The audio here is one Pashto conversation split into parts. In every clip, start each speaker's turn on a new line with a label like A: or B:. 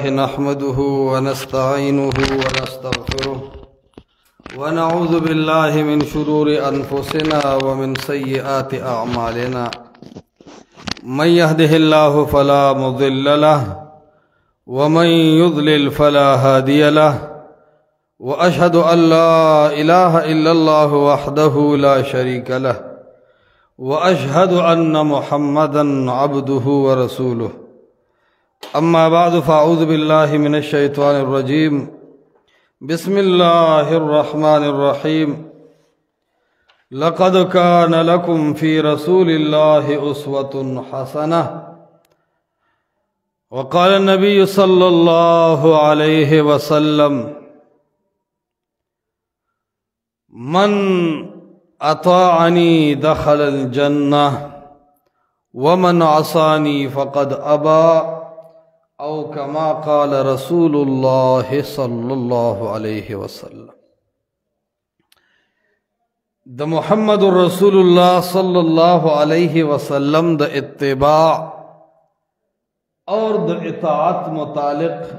A: نحمده ونستعينه ونستغفره ونعوذ بالله من شرور أنفسنا ومن سيئات أعمالنا من يهده الله فلا مضل له ومن يضلل فلا هادي له وأشهد أن لا إله إلا الله وحده لا شريك له وأشهد أن محمدا عبده ورسوله أما بعد فأعوذ بالله من الشيطان الرجيم بسم الله الرحمن الرحيم لقد كان لكم في رسول الله أسوة حسنة وقال النبي صلى الله عليه وسلم من أطاعني دخل الجنة ومن عصاني فقد أبى أو كما قال رسول الله صلى الله عليه وسلم د محمد رسول الله صلى الله عليه وسلم د اتباع اور د اطاعت متعلق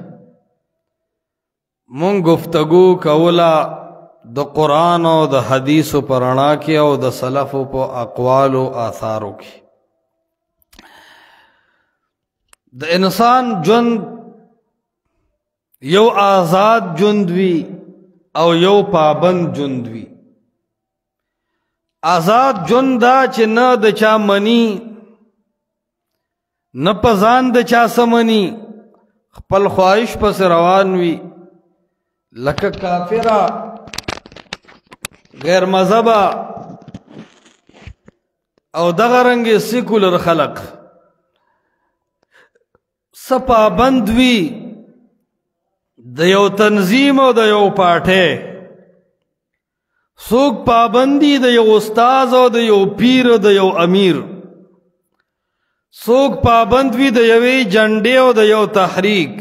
A: من گفتگو کولا د قرآن او د حدیث پرانا کی او د سلف په اقوال او آثارو کی د انسان ژوند یو آزاد ژوند وی او یو پابند ژوند وی آزاد ژوند دا چې نه د چا منی نه پزان د چا سمنی خپل خواهش پس روان وی لکه کافرہ غیر مذہبہ او دغه رنګ سیکولر خلق سپا بندوی د یو تنظیم او د یو پاټه سوق پابندی د یو استاد او د یو پیر او د یو امیر سوق پابندوی د یوې جنډې او د یو تحریک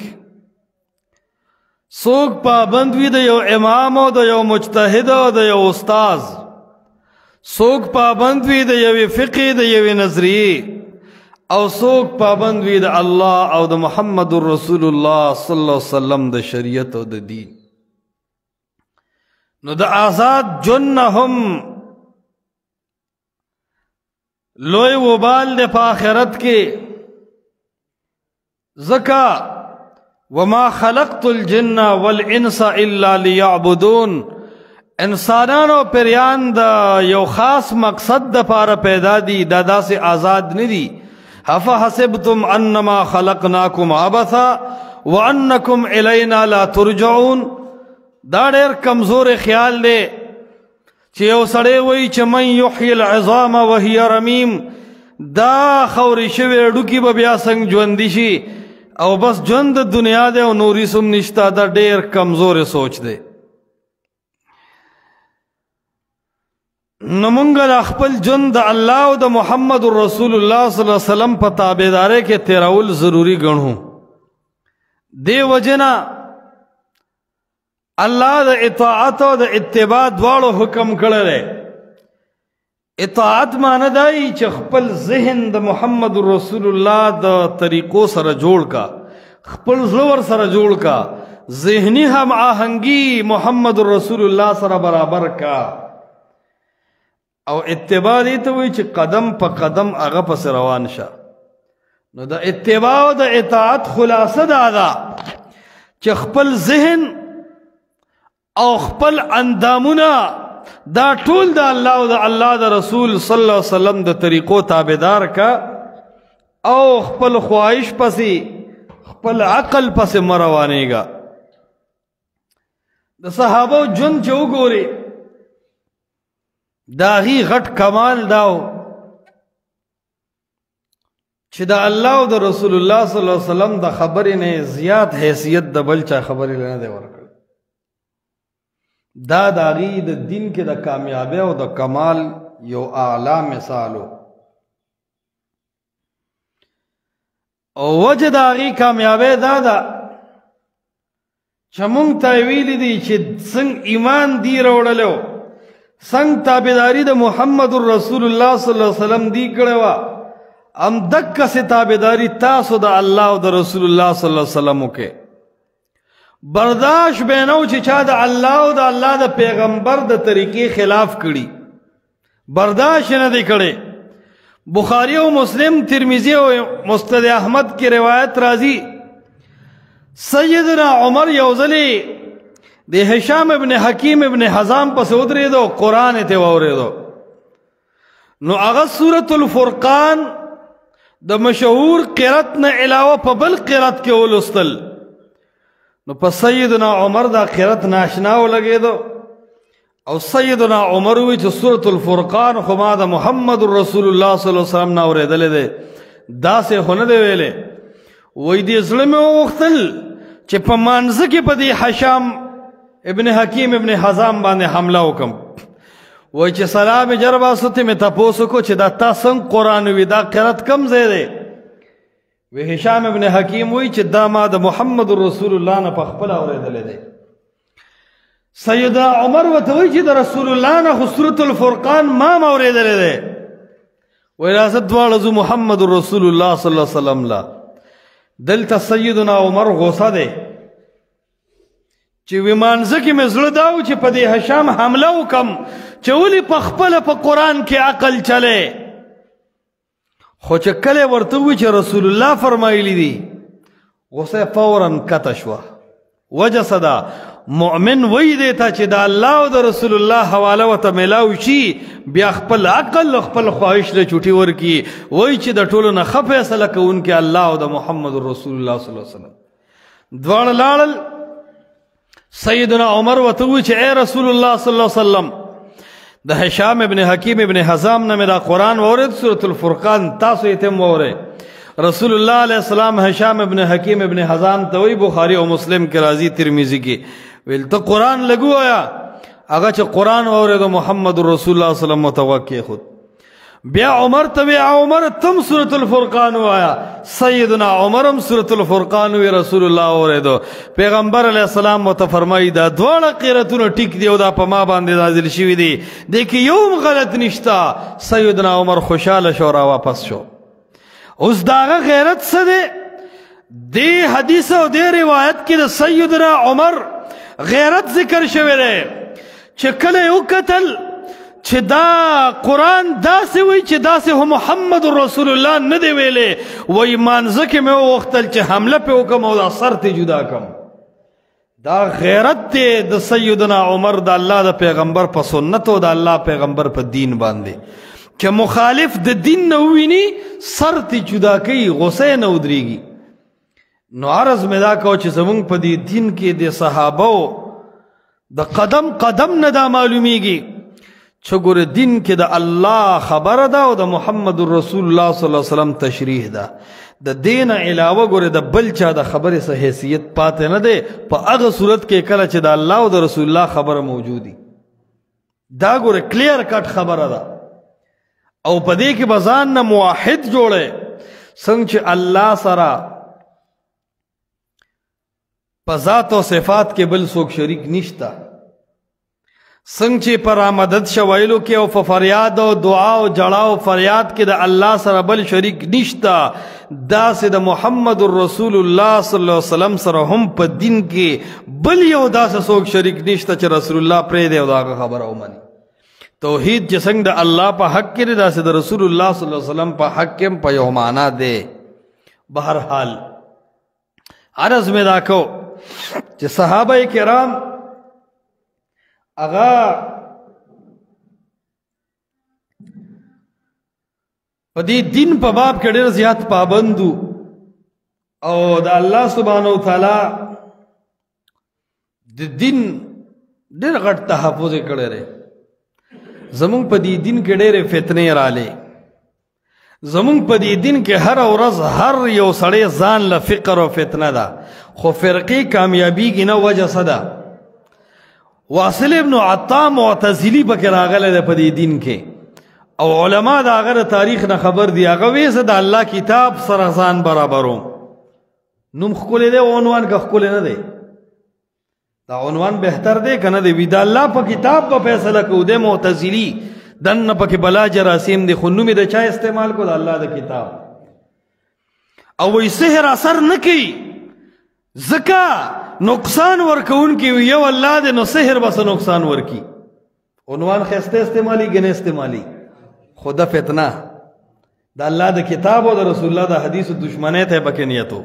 A: سوق پابندوی د یو امام او د یو مجتهد او د یو استاد سوق پابندوی د یوې فقه د یوې نظریه او سوک پابند وی د الله او د محمد رسول الله صلی الله علیه وسلم د شریعت او د دین نو د آزاد جن هم لوی وبال د په آخرت کې زکا وما خلقت الجن والانس الا ليعبدون انسانانو پریان د یو خاص مقصد د پاره پیدا دي دا داسې آزاد نه دي افحسبتم انما خلقناكم عبثا وانکم الینا لا ترجعون دا ډېر کمزور خیال دی چې یو سړی وایي چې من یحیی العظام وهي رمیم دا خورې شوې ډوکي به بیا څنګه ژوندي شي او بس ژوند د دنیا دی او نورې سم نشته دا ډېر کمزور سوچ دی نمونگا دا خپل جن دا اللہ و دا محمد رسول اللہ صلی اللہ علیہ وسلم پا تابعدارے کے تیراول ضروری گنہوں دے وجنا اللہ دا اطاعت و دا اتباع دوارو حکم کرے اطاعت مانا دائی چھ خپل ذہن دا محمد رسول اللہ دا طریقو سر جوڑ کا خپل زور سر جوڑ کا ذہنی ہم آہنگی محمد رسول اللہ سر برابر کا او اتباع دیتا ہوئی چھ قدم پا قدم اغا پس روان شا نو دا اتباع و دا اطاعت خلاصہ دا چھ خپل ذہن او خپل اندامونا دا ټول دا اللہ و دا اللہ دا رسول صلی اللہ علیہ وسلم دا طریقو تابدار کا او خپل خواہش پسی خپل عقل پس مروانے گا دا صحابہ جن چو گوری داغی غٹ کمال داو چې دا اللہ و دا رسول اللہ صلی اللہ علیہ وسلم دا خبری نے زیاد حیثیت دا بلچا خبری لینا دے ورکر دا داغی دا دین کے دا کامیابی و دا کمال یو اعلی مثالو او وجہ داغی کامیابی دا چمونگ تاویلی دی چې سنگ ایمان دی روڑلو سنگ تابداری دا محمد رسول اللہ صلی اللہ علیہ وسلم دی کڑوا ام دک سے تابداری تاسو دا اللہ و دا رسول اللہ صلی اللہ علیہ وسلم کے برداشت بینو چې چا د الله او د الله د پیغمبر د طریقې خلاف کړي برداشت نه دی کړي بخاری او مسلم ترمذی او مسند احمد کی روایت راځي سیدنا عمر یوزلی د هشام ابن حکیم ابن حزام پس ودرېدو قرآن ته واورېدو نو هغه سورة الفرقان د مشهور قرات نه علاوه په بل قرات کې ولستل نو په سیدنا عمر دا قرات ناشنا ولګېدو او سیدنا عمر وی چې سورة الفرقان خو ما د محمد رسول الله صلی الله علیه وسلم نه اورېدلې ده داسې خو نه دی ویلې وای دې زړه مې وغوښتل چې په مانځه کې په دې هشام ابن حکیم ابن حزام باندې حمله وکم وای چې سلام جربا ستې مې تاسو کو چې دا تاسو قرآن وی دا قرات کم ځای دی وی هشام ابن حکیم وی چې دا ما د محمد رسول الله نه په خپل اورېدلې دی سیدنا عمر وته وی چې د رسول الله نه سورۃ الفرقان ما اورېدلې دی وی راځه دواړه زو محمد رسول الله صلی الله علیه وسلم لا دلته سیدنا عمر غوسه دی چې ومانځه کې مې زړه داو چې په دې هشام حمله وکم چې ولې په خپله په قرآن کې عقل چلے خو چې کله ورته وی چې رسول الله فرمایلی دي غوسه فورا کته شوه وجه صدا مؤمن وی دیتا چې د الله او د رسول الله حواله ورته میلاو شي بیا خپل عقل خپل خواهش له چوټي ورکی وای چې د ټولو نه ښه فیصله کوونکی الله او د محمد رسول الله صلی الله علیه وسلم دواړه لاړل سیدنا عمر ورته وی چې اے رسول الله صلی الله علیه وسلم د هشام ابن حکیم ابن حزام نه مې دا قرآن واورېد سورة الفرقان تاسو یې تم واورئ رسول الله علیه السلام هشام ابن حکیم ابن حزام ته وی بخاری او مسلم کې راځي ترمذی کې ویل ته قرآن لګو آیا هغه چې قرآن واورېد محمد رسول الله صلی الله علیه وسلم متوکي خود بیا عمر ته وی عمر تم سورة الفرقان وایا سیدنا عمرم سورة الفرقان وی رسول الله اوریدو پیغمبر علیہ السلام مت فرمایي دا دواړه قراتونه ټیک دی او دا په ما باندې نازل شوی دی د کې یوم غلط نشتا سیدنا عمر خوشاله شو را واپس شو اوس داغه غیرت څه دی دی حدیث او دی روایت کې د سیدنا عمر غیرت ذکر شوی دی چې کله یو قتل چې دا قرآن داسې وی چې داسې هم محمد رسول الله نه دی ویلې وای مانځه کې مې وغوښتل چې حمله پې وکړم او دا سر ته جدا کړم دا غیرت دی د سیدنا عمر د الله د پیغمبر په سنت او د الله پیغمبر په دین باندې چې مخالف د دین نه وویني سر ته جدا کوي غصه نه ودرېږي نو عرض مې دا کو چې زمونږ په دې دین کې د صحابو د قدم قدم نه دا معلومیږي چې ګوره دین کې د الله خبره ده او د محمد رسول الله صلی الله علیه وسلم تشریح ده د دین علاوه ګوره د بل چا د خبرې څه حیثیت پاتې نه دی په هغه صورت کې کله چې د الله او د رسول الله خبره موجودي دا ګوره کلیر کټ خبره ده او په دې کې به ځان نه موحد جوړی څنګه چې الله سره په ذات او صفات کې بل څوک شریک نشته څنګه چې پر مدد شوایلو کې او فریاد او دعا او جړا او فریاد کې د الله سره بل شریک نشتا داسې د محمد رسول الله صلی الله علیه وسلم سره هم په دین کې بل یو داسې څوک شریک نشته چې رسول الله پرې دی او دا خبره ومني توحید چې څنګه د الله په حق کې دی داسې د رسول الله صلی الله علیه وسلم په حق کې په یو معنا دی بهرحال عرض مې دا کو چې صحابه کرام اغا په دې دین په باب کې ډېر زیات پابندو او د الله سبحانه وتعالی د دین ډېر غټ تحفظ کړی دی زمونږ په دې دین کې ډېرې فتنې رالې زمونږ په دې دین کې هر ورځ هر یو سړی ځان له فقر او فتنه ده خو فرقې کامیابیږي نه وجه څه ده واصل ابن عطا معتزلی پکې راغلی دی په دې دین کې او علما د هغه د تاریخ نه خبر دي هغه وایي زه د الله کتاب سره ځان برابروم نوم ښکلی دی او عنوان که ښکلی نه دی دا عنوان بهتر دی که نه دی وي د الله په کتاب به فیصله کوو دی معتزلي دننه پکې بلا جراثیم دی خو نوم یې د چا استعمال کو د الله د کتاب او وایي سحر اثر نه کوي ځکه نقصان ورکون کی یو اللہ دے نو سحر بس نقصان ورکی عنوان خیستے استعمالی گنے استعمالی خدا فتنہ دا اللہ دا کتاب و دا رسول اللہ دا حدیث دشمنے تے بکنیتو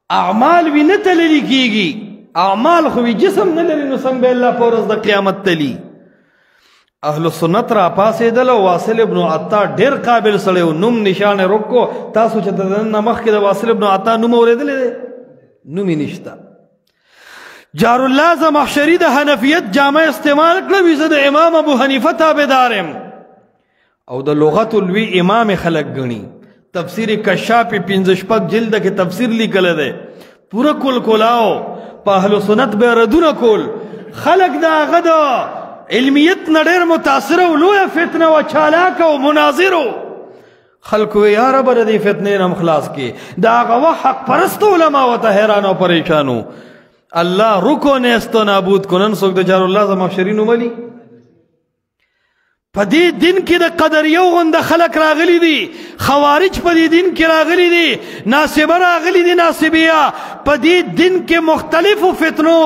A: اعمال بھی نہ تللی کی گی اعمال خوی جسم نہ للی نو سنگ بے اللہ پورز دا قیامت تلی اہل سنت را پاسے دلو واصل ابن عطا ڈیر قابل سڑیو نم نشان رکو تاسو چتا دننا مخ کی دا واصل ابن عطا نم اوری دلے دے نمی نشتا جار اللہ زمحشری دا حنفیت جامع استعمال کلوی زد امام ابو حنیفہ تابدارم او دا لغت الوی امام خلق گنی تفسیر کشاپی پینزشپک جلد کے تفسیر لی کلے دے پورا کل کلاو پا اہل سنت بے ردون کل خلق دا غدا علمیت نڈیر متاثرو لویا فتنہ و چالاکا و مناظرو خلقو یا رب ردی فتنے نم خلاص کی دا آغا حق پرست علماء و تا حیران و پریشانو اللہ رکو نیستو نابود کنن سوک دا جار اللہ زمحشرینو ملی پا دی دن کی دا قدریو غند خلق راغلی دی خوارج پا دی دن کی راغلی دی ناصبہ راغلی دی ناصبیہ پا دی دن کے مختلف فتنو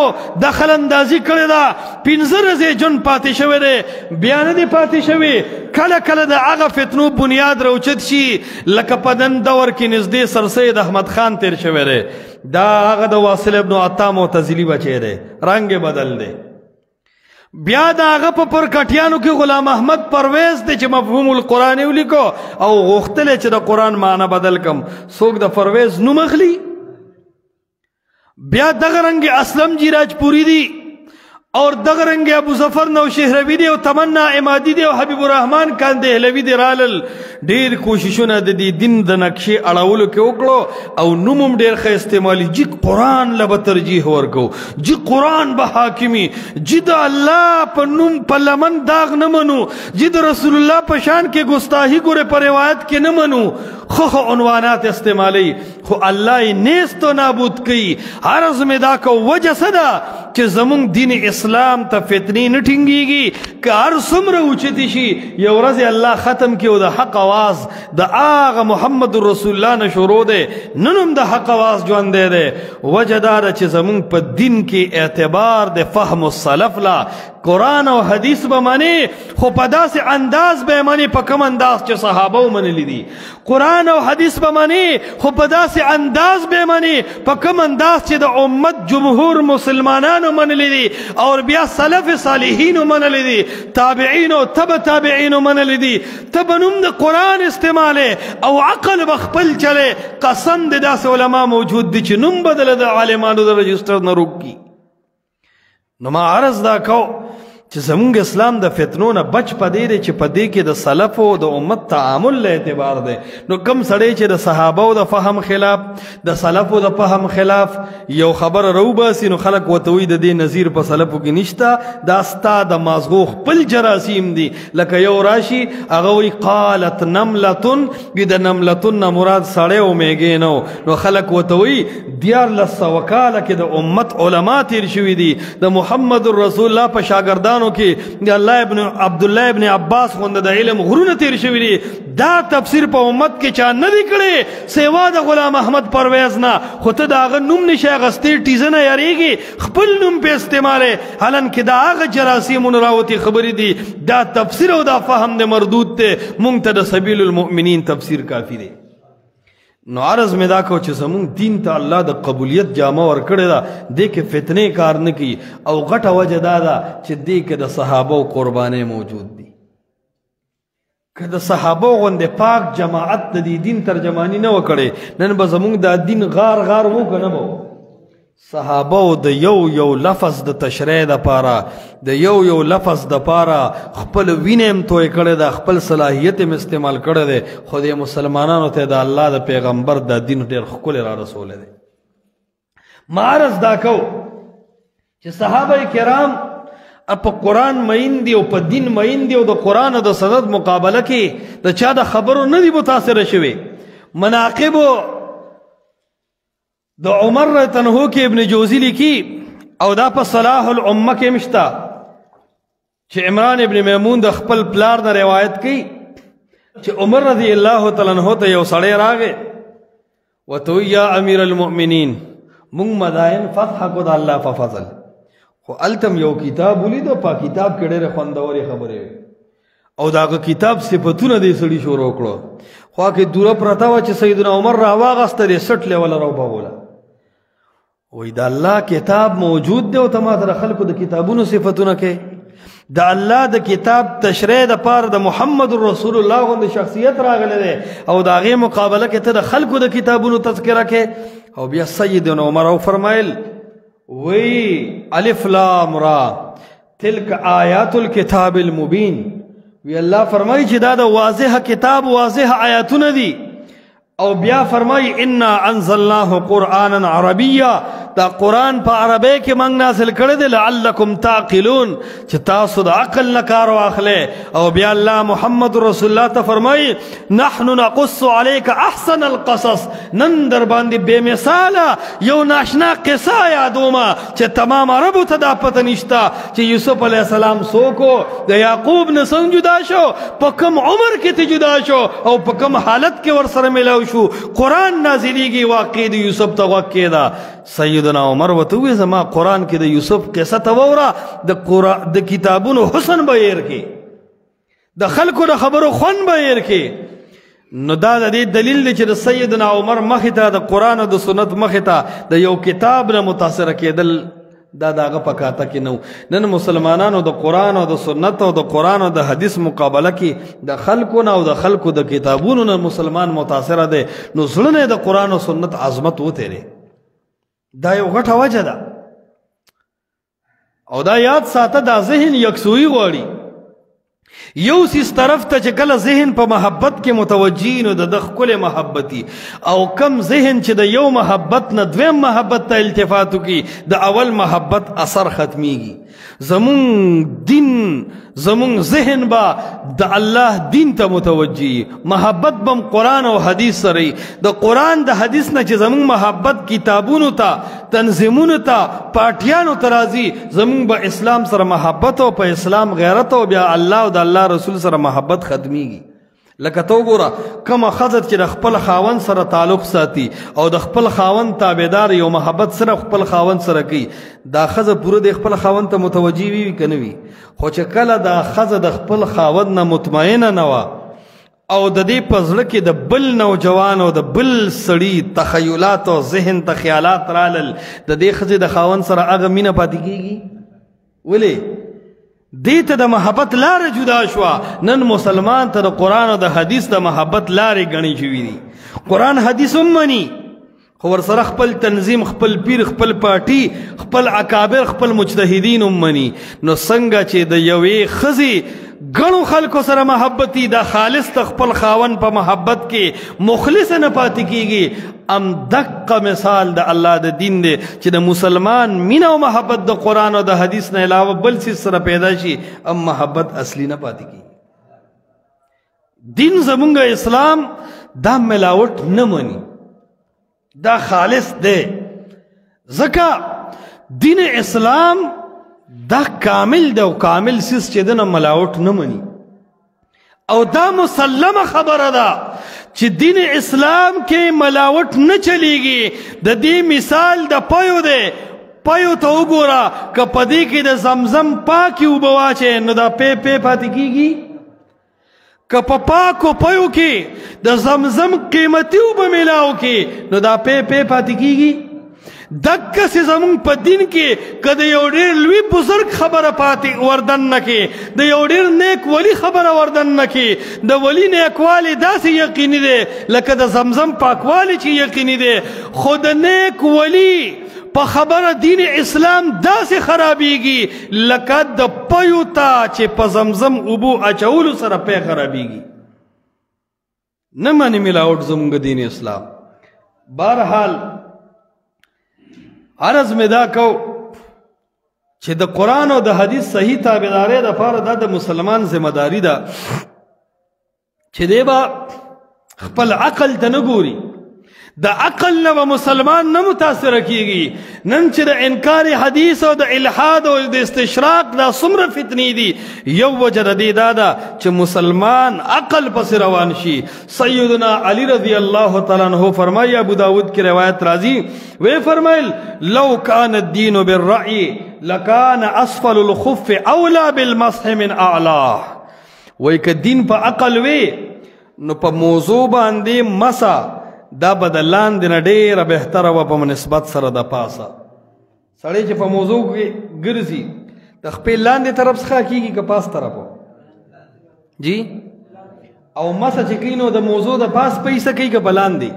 A: دخل اندازی کرے دا پینزر رزے جن پاتی شوے دے بیان دی پاتی شوے کل کل دا آغا فتنو بنیاد روچت شی لکا پدن دور کی نزدی سر سید احمد خان تیر شوے دے دا آغا دا واصل ابن عطا معتزلی بچے دے رنگ بدل دے بیا دا آغا پر کٹیانو کی غلام احمد پرویز دے چھ مفہوم القرآنیو لکو او غختلے چھ دا قرآن معنی بدل کم سوک دا پرویز نو مخلی بیا دغرنگ اسلم جی راج پوری دی اور دغرنگ ابو ظفر نو شہروی دی و تمنا امادی دی و حبیب الرحمن کان دہلوی دی رالل دیر کوششون دی دن دا نقشی اڑاولو کے اکڑو او نمم دیر خی استعمالی جی قرآن لبا ترجیح ورکو جی قرآن با حاکمی جی دا اللہ پا نم پا لمن داغ نمنو جی دا رسول اللہ پا شان کے گستاہی گورے پر روایت کے نمنو خو عنوانات استعمالی خو اللہ نیستو نابود کی عرض میں دا کو وجہ صدا کہ زمون دین اسلام تا فتنی نٹھنگی گی کہ ہر سمر اوچتی شی یو رضی اللہ ختم کیو دا حق آواز دا آغا محمد رسول اللہ نشورو دے ننم دا حق آواز جو اندے دے وجہ دارا چھ زمون پا دین کی اعتبار دے فهم السلف لا قرآن و حدیث بمانے خو پدا سے انداز بے مانے پا کم انداز چھ صحابہ مانے لی دی قرآن و حدیث بمانے خو پدا سے انداز بے مانے پا کم انداز چھ دا امت جمہور مسلمانانو من لی دی اور بیا سلف صالحینو من لی دی تابعینو تب تابعینو من لی دی تب نم دا قرآن استعمالے او عقل بخپل چلے قسم دا سے علماء موجود دی چھ نم بدل دا عالمانو دا رجسٹر نروک کی نما عرض دا کو چھ زمونگ اسلام دا فتنون بچ پا دے دے چھ پا دے کے دا سلف و دا امت تعامل لے اعتبار دے نو کم سڑے چھ دا صحابہ و دا فهم خلاف دا سلف و دا فهم خلاف یو خبر رو باسی نو خلق و توی دا دے نظیر پا سلف کی نشتا دا ستا دا مازغوخ پل جراسیم دی لکا یو راشی اغوی قالت نملتن گی دا نملتن مراد سڑے و میگے نو خلق و توی دیار لسا وکالا کہ دا امت علماء تیر شوی دی دا محمد الرسول اللہ پا شاگردان کی عبداللہ ابن عباس خوند دا علم غرون تیر شوی دی دا تفسیر پا امت کے چاند ندی کڑے سیوا دا غلام احمد پرویزنا خود دا آغا نم نشا غستیر ٹیزنا یاری گی خپل نم پہ استعمالے حالان کہ دا آغا جراسیم راوتی خبری دی دا تفسیر و دا فهم دے مردود تے منگتا دا سبیل المؤمنین تفسیر کافی دے نو عرض میں دا کو چھ زمون دین تا اللہ دا قبولیت جامع ورکڑے دا دے کے فتنے کار نکی او غٹا وجہ دا چھ دے کے دا صحابہ و قربانے موجود دی کہ دا صحابہ غندے پاک جماعت دا دی دین ترجمانی نہ وکڑے نن با زمون دا دین غار غار وہ کنبو صحابہ دا یو لفظ دا تشریح دا پارا دا یو لفظ دا پارا خپل وینم توئے کڑے دا خپل صلاحیتم استعمال کڑے دے خود یہ مسلمانانو تے دا اللہ دا پیغمبر دا دین دیر خکل را رسول دے معرض دا کو کہ صحابہ کرام اپا قرآن مئین دی او پا دین مئین دی او دا قرآن دا سند مقابلہ کی دا چا دا خبرو ندی متاثر شوے مناقبو دا عمر تنہو کے ابن جوزی لکی او دا پا صلاح الامہ کے مشتا چھ عمران ابن میمون دا خپل پلار دا روایت کی چھ عمر رضی اللہ تعالیٰ عنہ تا یو سڑے راگے و تو یا امیر المؤمنین مونږ مدائن فتح کو د الله په فضل خو التم یو کتاب ولیدو په کتاب کې ډېرې خوندورې خبرې او داغه کتاب صفتونه دې سړي شروع کړو خو کې دوره پرته وه چې سیدنا عمر راواغسته دې 60 لیوله راوبوله وای دا الله کتاب موجود دی او ته ماته د خلکو د کتابونو صفتونه کې د الله د کتاب تشریح د پاره د محمد رسول الله غوندې شخصیت راغلی دی او د هغې مقابله کې ته د خلکو د کتابونو تذکره کې او بیا سیدنا عمر او فرمایل وی الف لام را تلک آیات الكتاب المبین وی الله فرمایي چې دا د واضح کتاب واضح آیاتونه دي او بیا فرمایي انا انزلناه قرآنا عربیا دا قرآن په عربی کې موږ نازل کړی دی لعلکم تعقلون چې تاسو د عقل نه کار واخلئ او بیا الله محمد رسول الله ته فرمایي نحن نقص علیک احسن القصص نن در باندې بې مثاله یو ناشنا قصه یادومه چې تمام عربو ته دا پته نشته چې یوسف علیه السلام څوک و د یعقوب نه څنګه جدا شو په کوم عمر کې ته جدا شو او په کوم حالت کې ورسره میلاو شو قرآن نازلیږي واقع د یوسف ته غوږ کېده سیدنا عمر ورته وویل زما قرآن کې د یوسف قصه ته واوره د کتابونو حسن به هېر کړي د خلکو د خبرو خوند به هېر کړي نو دا د دې دلیل دی چې د سیدنا عمر مخې ته د قرآن او د سنت مخې ته د یو کتاب نه متاثره کېدل دا د هغه په کاته کې نه و نن مسلمانانو د قرآن او د سنت او د قرآن او د حدیث مقابله کې د خلکو نه او د خلکو د کتابونو نه مسلمان متاثره دی نو زړه نه د قرآن او سنت عظمت وتېری دا یو غټه وجه ده او دا یاد ساته دا ذهن یکسوئی غواړي یو سیس طرف ته چې کله ذهن په محبت کې متوجی نو د ښکلی محبتي او کم ذهن چې د یو محبت نه دویم محبت ته التفات وکړي د اول محبت اثر ختمیږي زمون دین زمون ذهن با د الله دین ته متوجی محبت بم قرآن او حدیث سره د قرآن د حدیث نه چې زمون محبت کتابونو ته تنظیمونو ته پارټیانو ته راځي زمون به اسلام سره محبت او په اسلام غیرت او بیا الله او د الله رسول سره محبت ختمیږي لکه تو ګوره کومه ښځه چې د خپل خاوند سره تعلق ساتي او د خپل خاوند تابعدار یو محبت سره خپل خاوند سره کوي دا ښځه پوره د خپل خاوند ته متوجي وي که نه وي خو چې کله دا ښځه د خپل خاوند نه مطمئنه نه وه او د دې په زړه کې د بل نوجوان او د بل سړي تخیلات او ذهن ته خیالات رالل د دې ښځې د خاوند سره هغه مینه پاتې کېږي ولې دیتا د محبت لار جدا شوا نن مسلمان ته د قرآن او د حدیث د محبت لارې گڼی شوي دي قرآن حدیث هم مني خو ورسره خپل تنظیم خپل پیر خپل پارټي خپل اکابر خپل مجتهدین هم مني نو څنګه چې د یوې ښځې ګڼو خلکو سره محبتي د خالص ته خپل خاوند په محبت کې مخلص نه پاتې کېږي ام دقه مثال د الله د دین دی چې د مسلمان مینه او محبت د قرآن او د حدیث نه علاوه بل څیز سره پیدا شي ام محبت اصلي نه پاتې کېږي دین زمونږ اسلام دا ملاوټ نه مني دا خالص دی ځکه دین اسلام دا کامل دی او کامل سیس چې دنه ملاوټ نه مني او دا مسلمه خبره ده چې دین اسلام کې ملاوټ نه چلیږي د دې مثال د پيو دی پيو ته وګوره که په دې کې د زمزم پاکې اوبه واچې نو دا پې پاتې کېږي که په پاکو پيو کې د زمزم قیمتي اوبه میلاو کې نو دا پې پاتې کېږي دکسې زمونږ په دین کې که د یو ډېر لوی بزرګ خبره پاتې وردن نه کې د یو ډېر نیک ولی خبره وردن نه کې د ولی نیکوالی داسې یقیني دی لکه د زمزم پاکوالی چې یقیني دی خو د نیک ولی په خبره دین اسلام داسې خرابېږي لکه د پیو ته چې په زمزم اوبو اچولو سره پی خرابېږي نه مني ملاوټ زمونږ دین اسلام بهرحال عرض میں دا کو چې د قرآن او د حدیث صحیح تابعدارۍ دپاره دا د مسلمان ذمہ داری ده چې دی به خپل عقل ته نه ګوري د عقل نه مسلمان نه متاثر کیږي نن چې د انکار حدیث او د الحاد او د استشراق دا څومره فتنې دي یو وجه د دې دا ده چې مسلمان عقل پس روان شي سیدنا علی رضی الله تعالی عنہ فرمایي ابو داود کی روایت راځي وی فرمایل لو کان الدین بالرأی لکان اسفل الخف اولا بالمسح من اعلاه وی که دین په عقل وی نو په موضوع باندې مسا دا بدلان دی نه ډیره بهتره وه په نسبت سره د پاسه سړی چې په موضوع کې ګرځي د خپل لاندې طرف څخه کېږي که پاس طرف جی او مسه چې کوي نو د موضوع د پاس پیسه کوي که په لاندې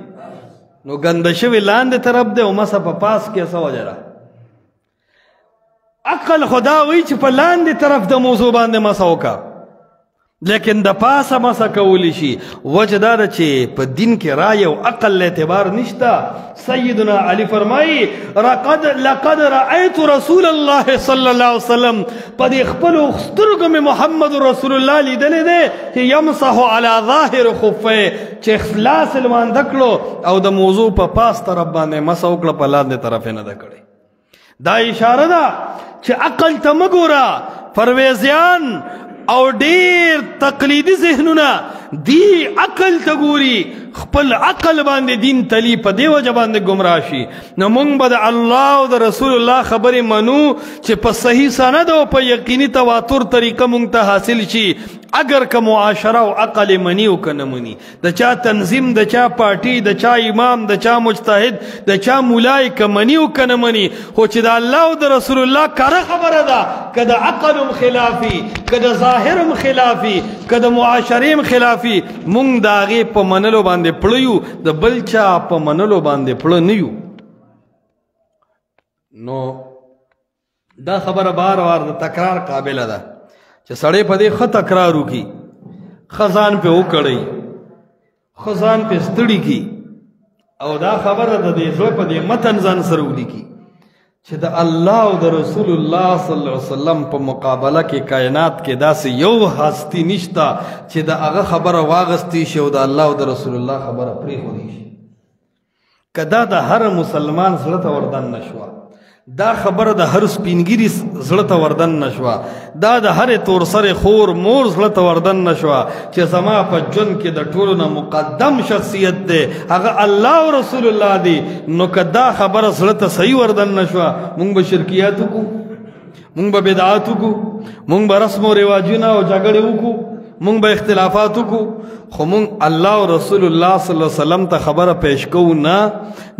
A: نو ګنده شوی لاندې طرف دی او مسه په پاس کې څه وجه ده عقل خدا وی چې په لاندې طرف د موضوع باندې مسه وکړه لیکن د پاسه مسه کولی شي وجه دا ده چې په دین کې رای او عقل اعتبار نشته سیدنا علی فرمایي لقد رأیت رسول الله صلی الله علیه وسلم په دې خپلو سترګو مې محمد رسول الله لیدلی دی چې یمسح علی ظاهر خفه چې اخلاص لمانځه کړو او د موضوع په پاس طرف باندې مسه وکړه په لاندې طرف یې نه ده کړې دا اشاره ده چې عقل ته مه ګوره پرویزیان او ډیر تقلیدی ذهنونه دی عقل ته ګوري خپل عقل باندې دین تلی په دی وجه باندې گمراه شي نو مونږ به د الله او د رسول الله خبرې منو چې په صحیح سند او په یقیني تواتر طریقه مونږ ته حاصل شي اگر که معاشره او عقل منی او که نه منی د چا تنظیم د چا پارټي د چا امام د چا مجتهد د چا مولای که منی او که نه منی خو چې د الله او د رسول الله کاره خبره ده که د عقل خلافي که د ظاهر خلافي که د معاشرې خلافي مونږ د هغې په منلو باندې پړیو د بل چا په منلو باندې پړه نه یو نو دا خبره بار بار د تکرار قابله ده چې سړی په دې ښه تکرار وکړي ښه ځان پې وکړئ ښه ځان پې ستړي کړي او دا خبره د دې زړه په دې متن ځان سره ولیکي چې د الله او د رسول الله صلی الله علیه وسلم په مقابله کې کائنات کې داسې یو هستی نشته چې د هغه خبره واغستی شي او د الله او د رسول الله خبره پرېښودی شي که دا د هر مسلمان زړه ته وردن نشوه دا خبره د هر سپینګیري زړه ته وردن نشوه دا د هر تورسرې خور مور زړه ته وردن نشوه چې زما په ژوند کې د ټولو نه مقدم شخصیت دی هغه الله او رسول الله دی نو که دا خبره زړه ته صحیح وردن نشوه مونږ به شرکیات وکړو مونږ به بدعات وکړو مونږ به رسم و رواجونه او جګړې وکړو مونږ به اختلافات وکړو خو مونږ الله او رسول الله صلی الله علیه وسلم ته خبره پیش کوو نه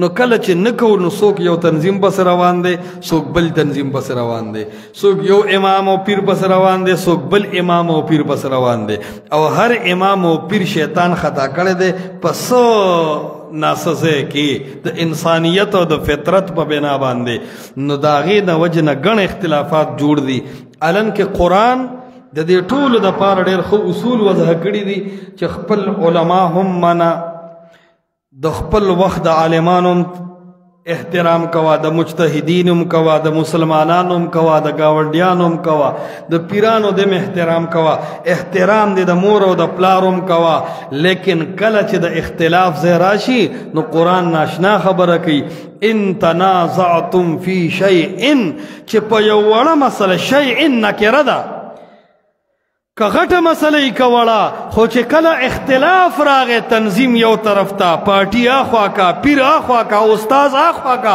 A: نو کله چې نه کوو نو څوک یو تنظیم پسې روان دی څوک بل تنظیم پسې روان دی څوک یو امام او پیر پسې روان دی څوک بل امام او پیر پسې روان دی او هر امام او پیر شیطان خطا کړی دی په څه ناسزه کې د انسانیت او د فطرت په بنا باندې نو د هغې د وجې نه ګڼ اختلافات جوړ دي الان کې قرآن د دې ټولو د پاره ډېر ښه اصول وضع کړي دي چې خپل علما هم منه د خپل وخت د عالمانو احترام کوا د مجتهدین هم کوا د مسلمانانو هم کوا د ګاونډیانو هم کوا د پیرانو د احترام کوا احترام د مور او د پلار هم کوا لیکن کله چې د اختلاف ځای راشي نو قرآن ناشنا خبره کوي ان تنازعتم فی شیء چې په یو وړه مسله شیء نکره ده که غټه مسله یې کوله خو چې کله اختلاف راغی تنظیم یو طرف ته پارټي اخوا کا پیر اخوا کا استاذ اخوا کا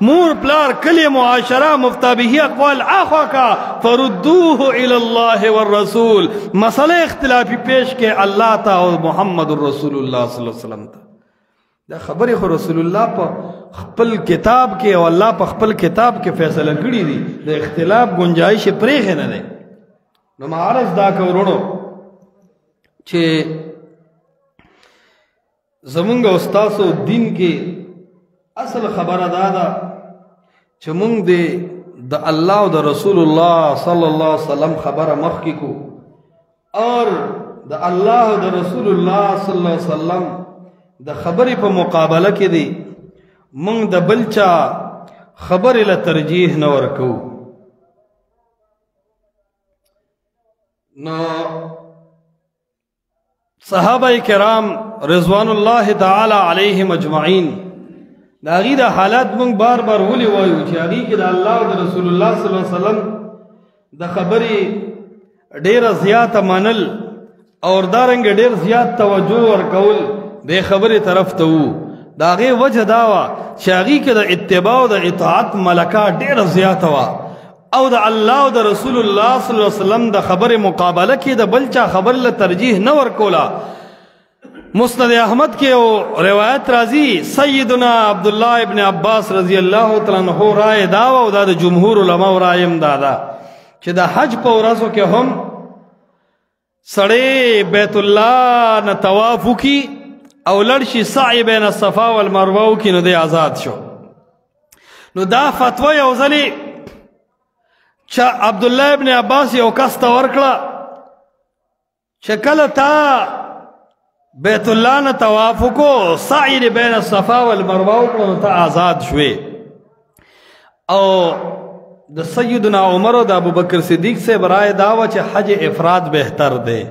A: مور پلار کلی معاشره مفتابهی اقوال اخوا کا فردوه الی الله والرسول مسله اختلافی پیش کې الله ته او محمد رسول الله صلی الله علیه وسلم ته دا خبرې خو رسول الله په خپل کتاب کې او الله په خپل کتاب کې فیصله کړي دي د اختلاف گنجائش پرېښې نه دی نو معرض دا کورونو چې زمونږ استاسو دین کې اصل خبره دا ده چې مونږ د الله او د رسول الله صلی الله علیه وسلم خبره مخکې کو اور د الله او د رسول الله صلی الله علیه وسلم د خبرې په مقابله کې دی مونږ د بل چا خبرې له ترجیح نه ورکوو نو صحابه کرام رضوان الله تعالی علیهم اجمعین دا غي دا حالات مونږ بار بار ولي وایو چې هغې کې د الله او د رسول الله صلی الله علیه وسلم د خبرې ډېره زیاته منل او دارنګه ډېر زیات توجه ورکول دې خبرې طرف ته وو د هغې وجه دا وه چې هغې کې د اتباع او د اطاعت ملکه ډېره زیاته وه او د الله او د رسول الله صلی الله علیه وسلم د خبرې مقابله کې د بل چا خبر له ترجیح نه ورکوله مسند احمد کې او روایت راځي سیدنا عبدالله ابن عباس رضی الله تعالی عنہ رائے دا او دا د جمهور علماء رائے هم دا چې د حج په ورځو کې هم سړی بیت الله نه طواف وکړي او لړ شي سعی بین الصفا والمروه وکړي نو دی آزاد شو نو دا فتوا یو ځلې چې عبدالله ابن عباس یو کس ته ورکړه چې کله تا بیت الله نه طواف وکړو سعی بین الصفا والمروه وکړو نو ته آزاد شوې او د سیدنا عمر او د ابوبکر صدیق سے برائے دا و چې حج افراد بهتر دی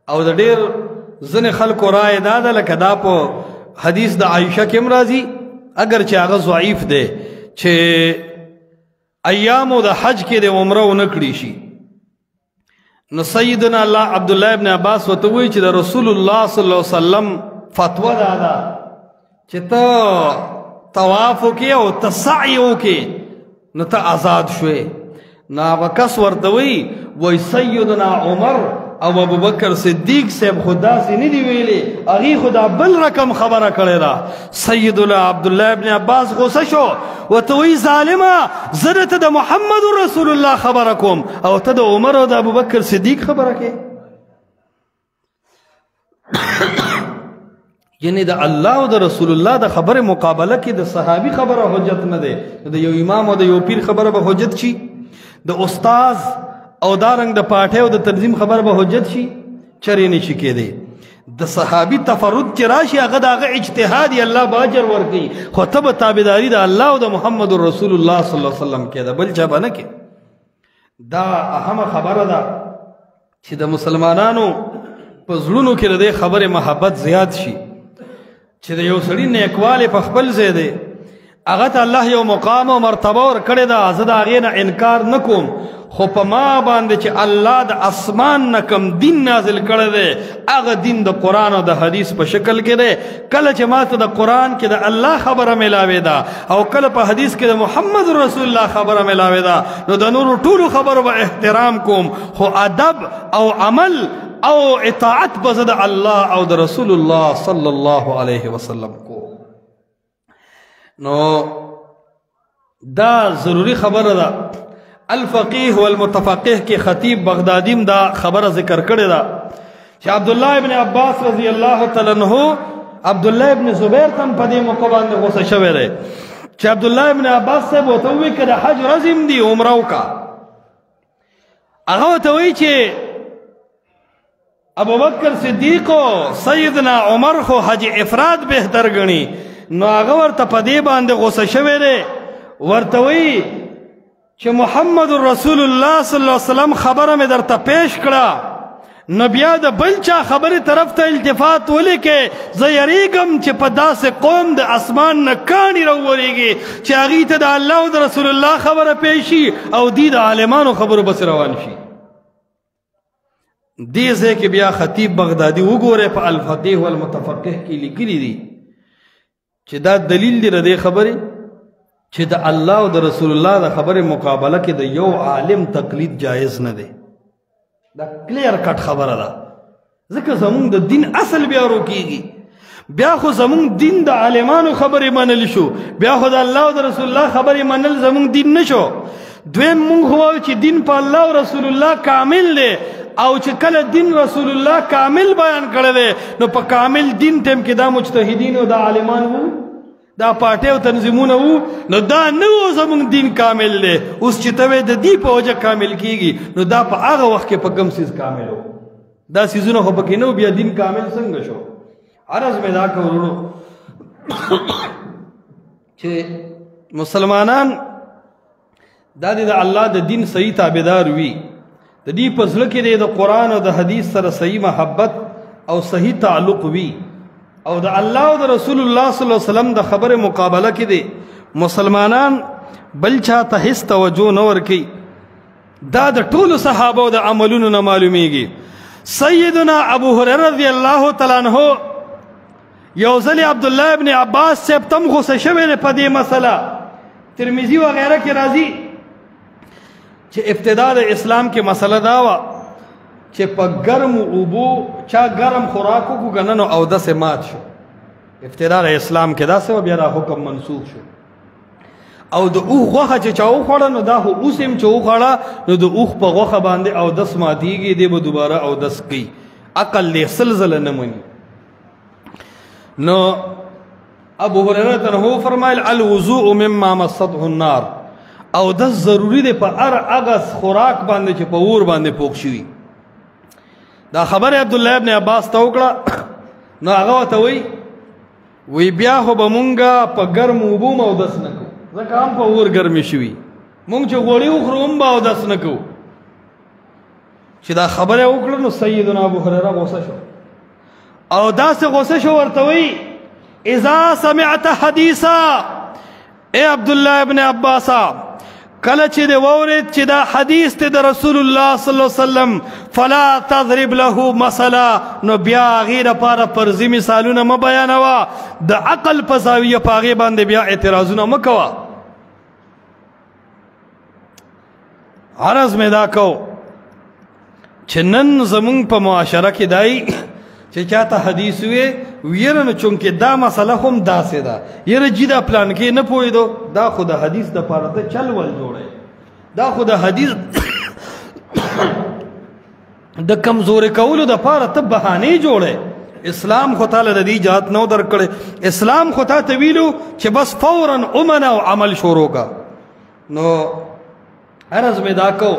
A: او د ډېر ځینې خلکو رائے دا ده لکه دا په حدیث د عایشه کې هم راځي اگر چې هغه ضعیف دی چې ایامو د حج کې د عمره ونه کړي شي نو سیدنا الله عبدالله ابن عباس ورته وایي چې د رسول الله صلی الله علیه وسلم فتوا دا ده چې ته طواف وکړې او ته سعی وکړې نو ته آزاد شوې نو هغه کس ورته وایي سیدنا عمر او ابوبکر صدیق صاحب خو داسې نه دي ویلي هغې خو دا بل رقم خبره کړې ده سیدنا عبدالله ابن عباس غوسه شو ورته وایي ظالمه زه درته د محمد رسول الله خبره کوم او ته د عمر او د ابوبکر صدیق خبره کوې یعنی د الله او د رسول الله د خبرې مقابله کې د صحابي خبره حجت نه دی د یو امام او د یو پیر خبره به حجت شي د استاذ او دارنګ د پاټه او د تنظیم خبر به حجت شي چرې نشي کېدی د صحابي تفرد چې راشي هغه د هغه اجتهاد الله به اجر ورکوي خو ته به تابعداري د الله او د محمد رسول الله صلی الله علیه وسلم کې ده بل چا به نه کې دا اهمه خبره ده چې د مسلمانانو په زړونو کې د دې خبرې محبت زیات شي چې د یو سړي نیکوالی په خپل ځای دی هغه ته الله یو مقام او مرتبه ورکړې ده زه د هغې نه انکار نه کوم خو په ما باندې چې الله د اسمان نه کم دین نازل کړی دی هغه دین د قرآن او د حدیث په شکل کې دی کله چې ما ته د قرآن کې د الله خبره میلاوې ده او کله په حدیث کې د محمد رسول الله خبره میلاوې ده نو د نورو ټولو خبرو به احترام کوم خو ادب او عمل او اطاعت به زه د الله او د رسول الله صلی الله علیه وسلم کو نو دا ضروری خبره ده الفقيه والمتفقه کې خطیب بغدادیم دا خبره ذکر کړې ده چې عبدالله ابن عباس رضی الله تعالی عنہ عبدالله ابن زبیر تم په دې موقع باندې غوسه شوی دی چې عبدالله ابن عباس صاحب ورته ووایي که د حج رزم دي عمره وکړه هغه ورته وایي چې ابوبکر صدیق او سیدنا عمر خو حج افراد بهتر ګڼي نو هغه ورته په دې باندې غوسه شوی دی ورته وایي چې محمد رسول الله صلی الله علیه وسلم خبره مې درته پیش کړه نو بیا د بل چا خبرې طرف ته التفات ولې کې زه یریږم چې په داسې قوم د اسمان نه کاڼي راوورېږي چې هغې ته د الله او د رسول الله خبره پیش شي او دی د عالمانو خبرو بس روان شي دې ځای کې بیا خطیب بغدادي وګورئ په الفقيه والمتفقه کې لیکلي دي چې دا دلیل دی د دې خبرې چې د الله او د رسول الله د خبرې مقابله کې د یو عالم تقلید جایز نه دی دا کلیر کټ خبره ده ځکه زمونږ د دین اصل بیا روکیږي بیا خو زمونږ دین د عالمانو خبرې منل شو بیا خو د الله او د رسول الله خبرې منل زمونږ دین نشو دویم مونږ وایو چې دین په الله او رسول الله کامل دی او چې کله دین رسول الله کامل بیان کړی دی نو په کامل دین ټیم کې دا مجتهدین او دا عالمان وو دا پاټې او تنظیمونه وو نو دا نه و زمونږ دین کامل دی اوس چې ته وایې د دې په وجه کامل کیږي نو دا په هغه وخت کې په کوم څیز کامل و دا څیزونه خو پکې نه و بیا دین کامل څنګه شو عرض مې دا کولو چې مسلمانان دا د الله د دین صحیح تابعدار وي د دې په زړه کې د قرآن او د حدیث سره صحیح محبت او صحیح تعلق وي او د الله او د رسول الله صلی الله علیه وسلم د خبره مقابله کې دي مسلمانان بل چاته هیڅ توجه نه ورکي دا د ټولو صحابه او د عملونو نه معلومیږي سیدنا ابو هريره رضی الله تعالی عنہ یو ځل عبد الله ابن عباس سے تم غوسه شوی په دې مسله ترمذی وغیرہ کې راځي چې ابتدا د اسلام کې مسله دا و چې په ګرم اوبو چا ګرم خوراکو کو غننو او د سه مات شو ابتدا د اسلام کې دا سه بیا را حکم منسوخ شو او د اوخ غوخه چې چاو خوړه نو دا خو اوسم چې وخړه نو د اوخ په غوخه باندې او دس ماتیږي دی به دوباره او دس کوي عقل له سلزله نه مني نو ابو هريره ته فرمایل الوضوء مما مسته النار او د ضروری دی په هر هغه خوراک باندې چې په اور باندې پوښ شي دا خبره عبد الله ابن عباس ته وکړه نو هغه ته وی بیا خو به مونږه په ګرم اوبو مو دس نه کوو ځکه هم په اور ګرمې شوي مونږ چې غوړي وخورو هم به اودس نه کوو چې دا خبره وکړه نو سیدنا ابو هريره غوسه شو او داسې غوسه شو ورته وی اذا سمعت حدیثا اے عبدالله ابن عباسا کله چې د وورید چې دا حدیث ته د رسول الله صلی الله علیه وسلم فلا تضرب له مثلا نو بیا غیر لپاره فرضي مثالونه م بیانوا د عقل په زاویه پاغه باندې بیا اعتراضونه مکوا عرض مې دا کو چې نن زمون په معاشره کې دای چې چاته حدیث ویره نه چونکه دا مسله هم داسې ده یره جدا پلان کې نه پوهیدو دا خو د حدیث د پاره ته چل ول جوړه دا خو د حدیث د کمزوري کولو د پاره ته بهانه جوړه اسلام خو تعالی د دې اجازه نو درکړي اسلام خو ته ویلو چې بس فورا امنه او عمل شروع کا نو عرض مې دا کو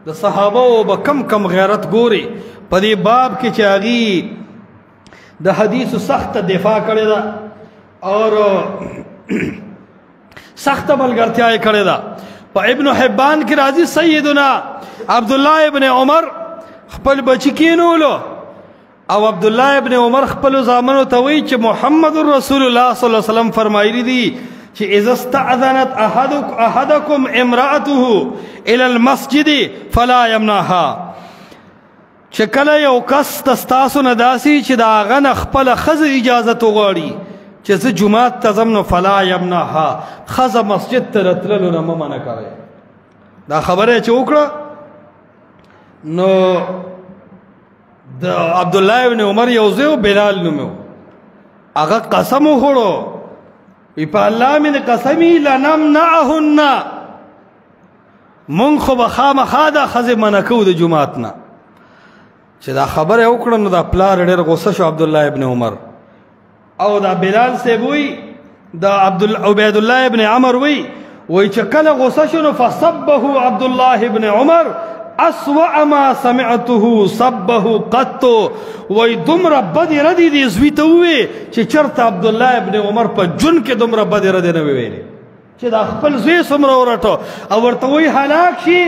A: د صحابه به کم غیرت ګوري په دې باب کې چې اغي د حدیث سخت دفاع کړی دا اور سخت ملګرتیا یې کړی دا په ابن حبان کې راځي سیدنا عبد الله ابن عمر خپل بچی کینولو او عبد الله ابن عمر خپل زامنو ته وی چې محمد رسول الله صلی الله علیه وسلم فرمایلی دي چې اذا استأذنت احدكم امراته الى المسجد فلا يمنعها چې کله یو کس تاسو نه داسي چې دا غن خپل خزه اجازه وغواړي چې زه جمعه ته ځم نو فلا يمنعها خزه مسجد ته راتللو نه منع کوي دا خبره چې وکړه نو د عبد الله ابن عمر یو ځای بلال نومو هغه قسم وخوړو په الله مې قسمی لنمنعهن مونږ خو به خامخا دا خزه منع کوو د جمعات نه چې دا خبره وکړه نو دا پلار ډېر غوسه شو عبد الله ابن عمر او دا بلال سی وی دا عبید الله ابن عمر وی چې کله غوسه شو نو فصبه عبد الله ابن عمر اسوأ ما سمعته صبه قط وی دمر بد ردی دی زوی ته وی چې چرته عبد الله ابن عمر په جن کې دمر بد ردی نه ویلي چې دا خپل زوی سمره ورټو او ورته وی هلاک شي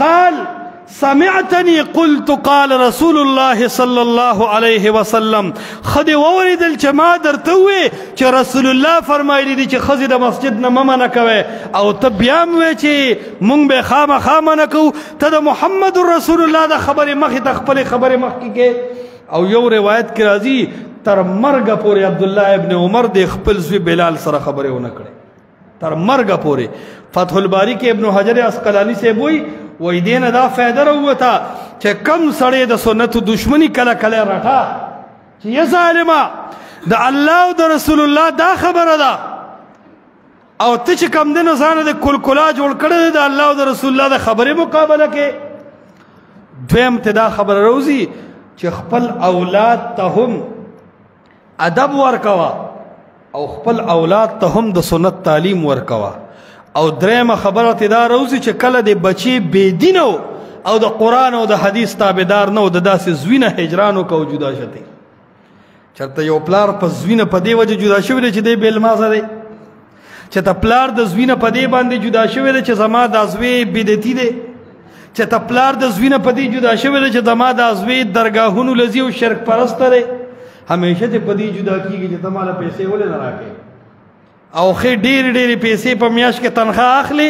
A: قال سمعتني قلت قال رسول الله صلى الله عليه وسلم خدي ووردل چې ما درته وی چې رسول الله فرمایلی دي چې خزي د مسجد نه منع کوي او ته بیا وی چې مونږ به خامخا منع کوو ته د محمد رسول الله د خبره مخې ته خپل خبره مخ کې او یو روایت کې راځي تر مرګ پورې عبد الله ابن عمر د خپل زوی بلال سره خبره ونه کړي تر مرګ پورې فتح الباری کې ابن حجر عسقلانی سے وی دین دا فائدہ روتا چې کم سړی د سنت دشمنی کله کله راټا چې یا ظالما د الله او د رسول الله دا خبره ده او ته چې کم دنه ځان د کلکلا جوړ کړی د الله او د رسول الله د خبره مقابله کې دویم ته دا خبره روزي چې خپل اولاد ته هم ادب ورکوا او خپل اولاد ته هم د سنت تعلیم ورکوا او درېمه خبره ته دا روزي چې کله د بچي بيدینو او د قران او د حدیث تابعدار نه او د داسې زوینه هجرانو کو جدا شته چرته یو پلار په زوینه په دی وجه جدا شوی چې دی بیل مازه دی چې ته پلار د زوینه په دی باندې جدا شوی چې زما د ازوی بدعتي دی چې ته پلار د زوینه په دی جدا شوی چې زما د ازوی درگاهونو لذي او شرک پرست دی همیشه ته پدی جدا کیږي چې تماله پیسې ولې نه راکې او خې ډېر پیسې په میاشت کې تنخواه اخلي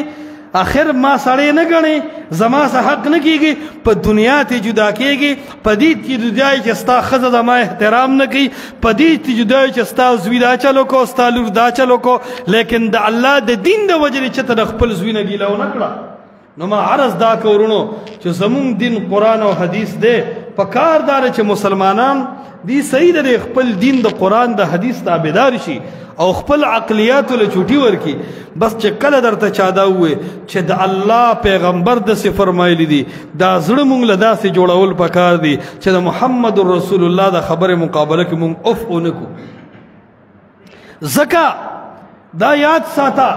A: آخر ما سړی نه ګڼي زما څه حق نه کیږي په دنیا ته جدا کیږي پدې ته جدای چې ستا ښځه زما احترام نه کوي پدې ته جدای چې ستا زوی دا چلو کو ستا لور دا چلو کو لیکن د الله د دین د وجې چې ته د خپل زوی نه ګیله ونه کړه نو ما عرض دا کورونو چې زمونږ دین قرآن او حدیث دی په کار دار چې مسلمانان دی صحیح د خپل دین د قرآن د حدیث تابعدار شي او خپل عقلیات له چوټي ورکی بس چې کله درته چا دا وې چې د الله پیغمبر داسې فرمایلی دي دا زړه مونږ له داسې جوړول پکار دي چې د محمد رسول الله د خبرې مقابله کې مونږ اف اونکو ځکه دا یاد ساته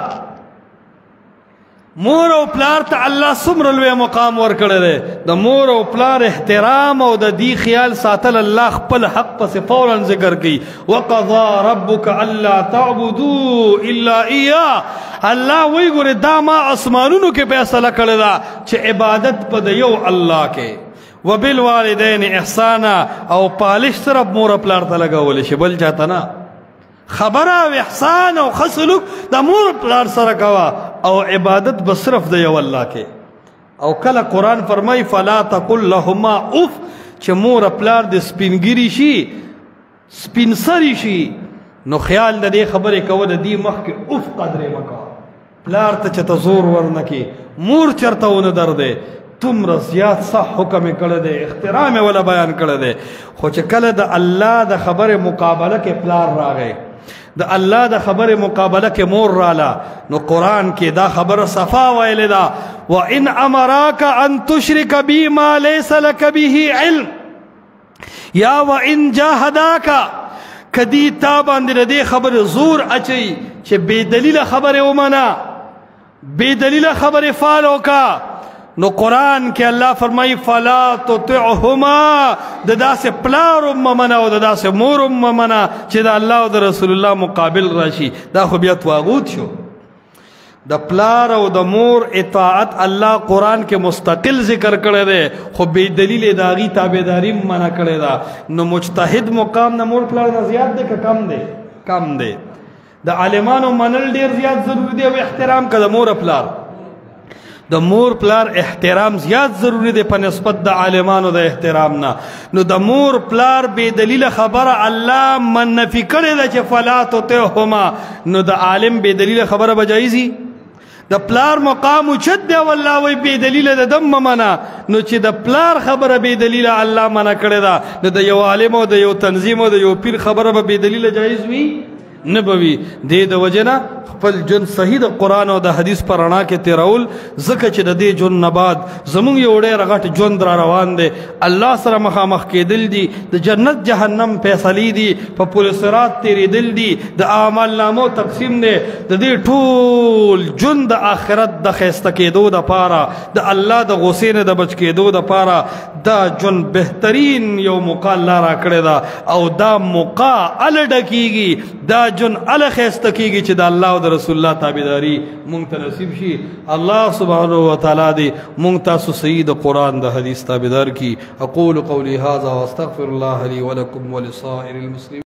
A: مور او پلار ته الله څومره لوی مقام ورکړی دی د مور او پلار احترام او د دې خیال ساتل الله خپل حق پسې فورا ذکر کوي وقضا ربک الا تعبدوا الا ایاه الله وی ګوره دا ما اسمانونو کې فیصله کړې ده چې عبادت په د یو الله کې وبالوالدین احسانا او پالش صرف مور او پلار ته لګولی شي بل چاته نه خبره او احسان او خسلوک د مور پلار سره کوا او عبادت به صرف د یو الله کې او کله قرآن فرمای فلا تقل لهما اف چې مور پلار د سپینګری شي سپینسری شي نو خیال د دې خبرې کوه د دې مخکې اف قدرې مکوه پلار ته چې ته زور ورنکې مور چرته ونه درده تمره زیات صح حکم کړی دی احترام ولا بیان کړی دی خو چې کله د الله د خبرې مقابله کې پلار راغی د الله د خبرې مقابله کې مور رااله نو قرآن کې دا خبره صفا ویلې ده وان امراک ان تشرک بی ما لیس لک به علم یا وان جاهداک کدی تا باندې د دې خبرې زور اچي چې بې دلیله خبرې ومنه بې دلیله خبرې فالو کا نو قرآن کې الله فرمایي فلا تطعهما د داسې پلار ممنه او د داسې مور ممنه چې د الله او د رسول الله مقابل راشي دا خو بیا طاغوت شو د پلار او د مور اطاعت الله قرآن کې مستقل ذکر کړی دی خو بې دلیل د هغې تابعداري منع کړې ده نو مجتهد مقام نه مور پلار نه زیات دی که کم دی کم دی د عالمانو منل ډېر زیات ضروري دی او احترام که د مور پلار د مور پلار احترام زیات ضروری دی په نسبت د عالمانو د احترام نه نو د مور پلار بې دلیله خبره الله منفي کړې ده چې فلا تطعهما نو د عالم بې دلیله خبره به جایزي د پلار مقام اوچت دی والله وی بې دلیله د دم منه نو چې د پلار خبره بې دلیله الله منع کړې ده نو د یو عالم او د یو تنظیم او د یو پیر خبره به بې دلیله جایز وي نه به وي دې د وجې نه خپل جن صحیح د قرآن او د حدیث په رڼا کې تیرول ځکه چې د دې ژوند نه بعد زمونږ یو ډېر غټ ژوند را روان دی الله سره مخامخ کېدل دي د جنت جهنم فیصلې دي په پل صراط تېرېدل دي د اعمال نامو تقسیم دی د دې ټول ژوند د آخرت د ښایسته کېدو دپاره د الله د غصې نه د بچ کېدو دپاره دا ژوند بهترین یو موقع الله را کړې ده او دا موقع هله ډکېږي دا ژوند هله ښایسته کېږي چې د الله او د رسول الله تابعداري مونږ ته نصیب شي الله سبحانه وتعالی دې مونږ تاسو صحیح د قرآن د حدیث تابعدار کي اقول قولي هذا واستغفر الله لي ولكم ولسائر المسلمين